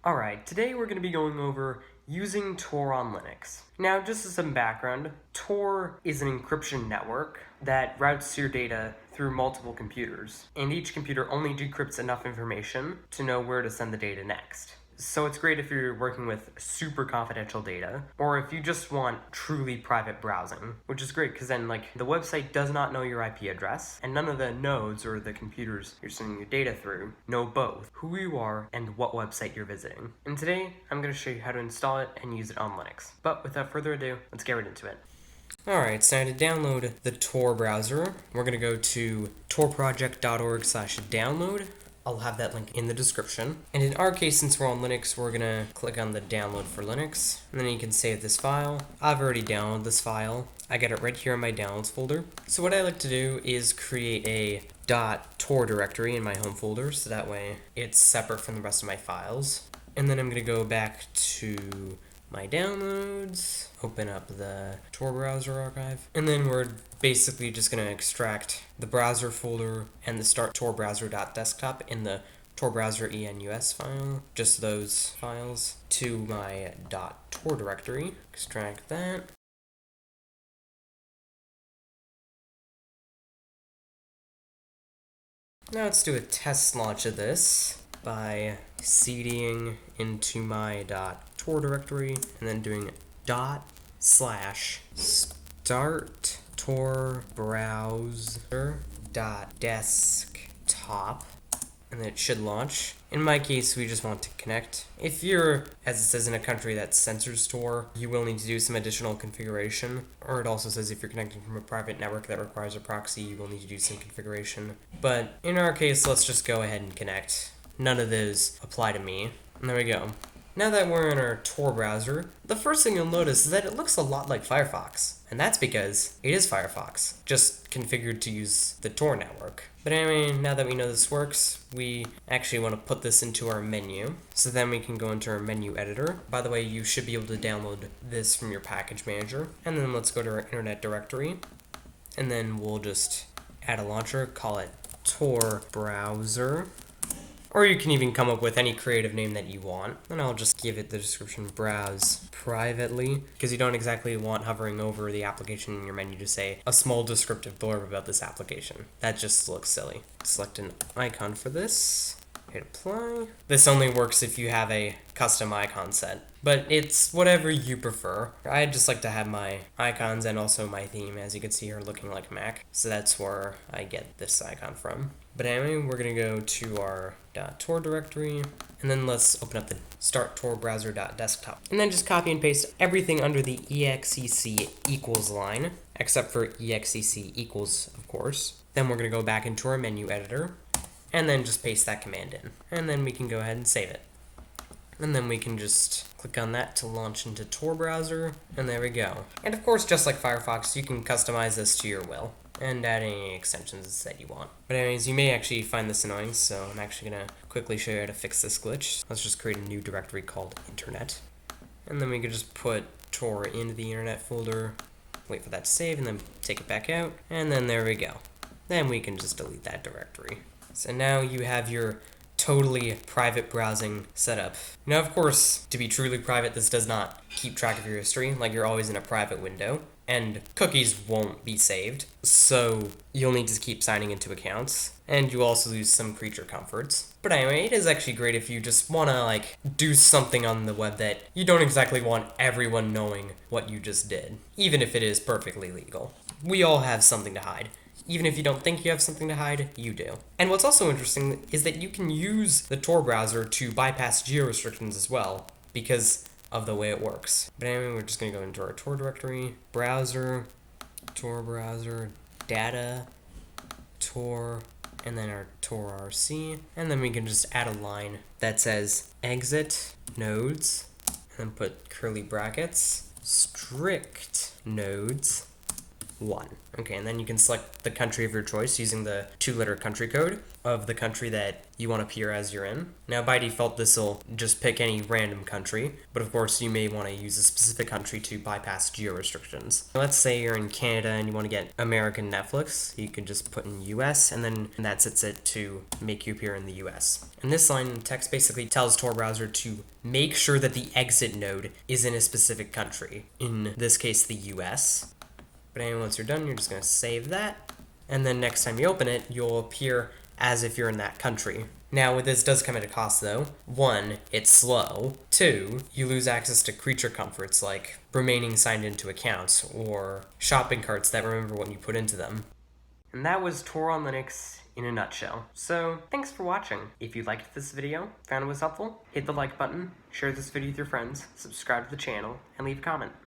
Alright, today we're going to be going over using Tor on Linux. Now, just as some background, Tor is an encryption network that routes your data through multiple computers, and each computer only decrypts enough information to know where to send the data next. So it's great if you're working with super confidential data, or if you just want truly private browsing, which is great because then the website does not know your IP address, and none of the nodes or the computers you're sending your data through know both who you are and what website you're visiting. And today, I'm going to show you how to install it and use it on Linux. But without further ado, let's get right into it. Alright, so now to download the Tor browser, we're going to go to torproject.org/download. I'll have that link in the description. And in our case, since we're on Linux, we're gonna click on the download for Linux, and then you can save this file. I've already downloaded this file. I got it right here in my downloads folder. So what I like to do is create a .tor directory in my home folder, so that way it's separate from the rest of my files. And then I'm gonna go back to my downloads, open up the Tor browser archive, and then we're basically just going to extract the browser folder and the start Tor browser.desktop in the Tor browser enus file, just those files, to my .tor directory. Extract that. Now let's do a test launch of this by cding into my .tor directory and then doing /start Tor browser.desktop, and then it should launch. In my case, we just want to connect. If you're, as it says, in a country that censors Tor, you will need to do some additional configuration. Or it also says if you're connecting from a private network that requires a proxy, you will need to do some configuration. But in our case, let's just go ahead and connect. None of those apply to me. And there we go. Now that we're in our Tor browser, the first thing you'll notice is that it looks a lot like Firefox. And that's because it is Firefox, just configured to use the Tor network. But anyway, now that we know this works, we actually want to put this into our menu. So then we can go into our menu editor. By the way, you should be able to download this from your package manager. And then let's go to our internet directory. And then we'll just add a launcher, call it Tor Browser. Or you can even come up with any creative name that you want. And I'll just give it the description browse privately, because you don't exactly want hovering over the application in your menu to say a small descriptive blurb about this application. That just looks silly. Select an icon for this. Hit apply. This only works if you have a custom icon set, but it's whatever you prefer. I just like to have my icons and also my theme, as you can see here, looking like Mac. So that's where I get this icon from. But anyway, we're gonna go to our .tor directory, and then let's open up the start Tor browser.desktop. And then just copy and paste everything under the exec equals line, except for exec equals, of course. Then we're gonna go back into our menu editor, and then just paste that command in. And then we can go ahead and save it. And then we can just click on that to launch into Tor browser, and there we go. And of course, just like Firefox, you can customize this to your will and add any extensions that you want. But anyways, you may actually find this annoying, so I'm actually gonna quickly show you how to fix this glitch. Let's just create a new directory called internet. And then we can just put Tor into the internet folder, wait for that to save, and then take it back out. And then there we go. Then we can just delete that directory. So now you have your totally private browsing setup. Now, of course, to be truly private, this does not keep track of your history, like you're always in a private window, and cookies won't be saved, so you'll need to keep signing into accounts, and you also lose some creature comforts. But anyway, it is actually great if you just want to do something on the web that you don't exactly want everyone knowing what you just did, even if it is perfectly legal. We all have something to hide. Even if you don't think you have something to hide, you do. And what's also interesting is that you can use the Tor browser to bypass geo restrictions as well, because of the way it works. But anyway, we're just going to go into our Tor directory, browser, Tor browser, data, Tor, and then our Tor RC. And then we can just add a line that says exit nodes, and then put curly brackets, strict nodes, 1. Okay, and then you can select the country of your choice using the 2-letter country code of the country that you want to appear as you're in. Now, by default, this will just pick any random country, but of course, you may want to use a specific country to bypass geo restrictions. Let's say you're in Canada and you want to get American Netflix. You can just put in US, and then that sets it to make you appear in the US. And this line of text basically tells Tor Browser to make sure that the exit node is in a specific country, in this case, the US. But anyway, once you're done, you're just going to save that. And then next time you open it, you'll appear as if you're in that country. Now, this does come at a cost, though. 1, it's slow. 2, you lose access to creature comforts like remaining signed into accounts or shopping carts that remember what you put into them. And that was Tor on Linux in a nutshell. So, thanks for watching. If you liked this video, found it was helpful, hit the like button, share this video with your friends, subscribe to the channel, and leave a comment.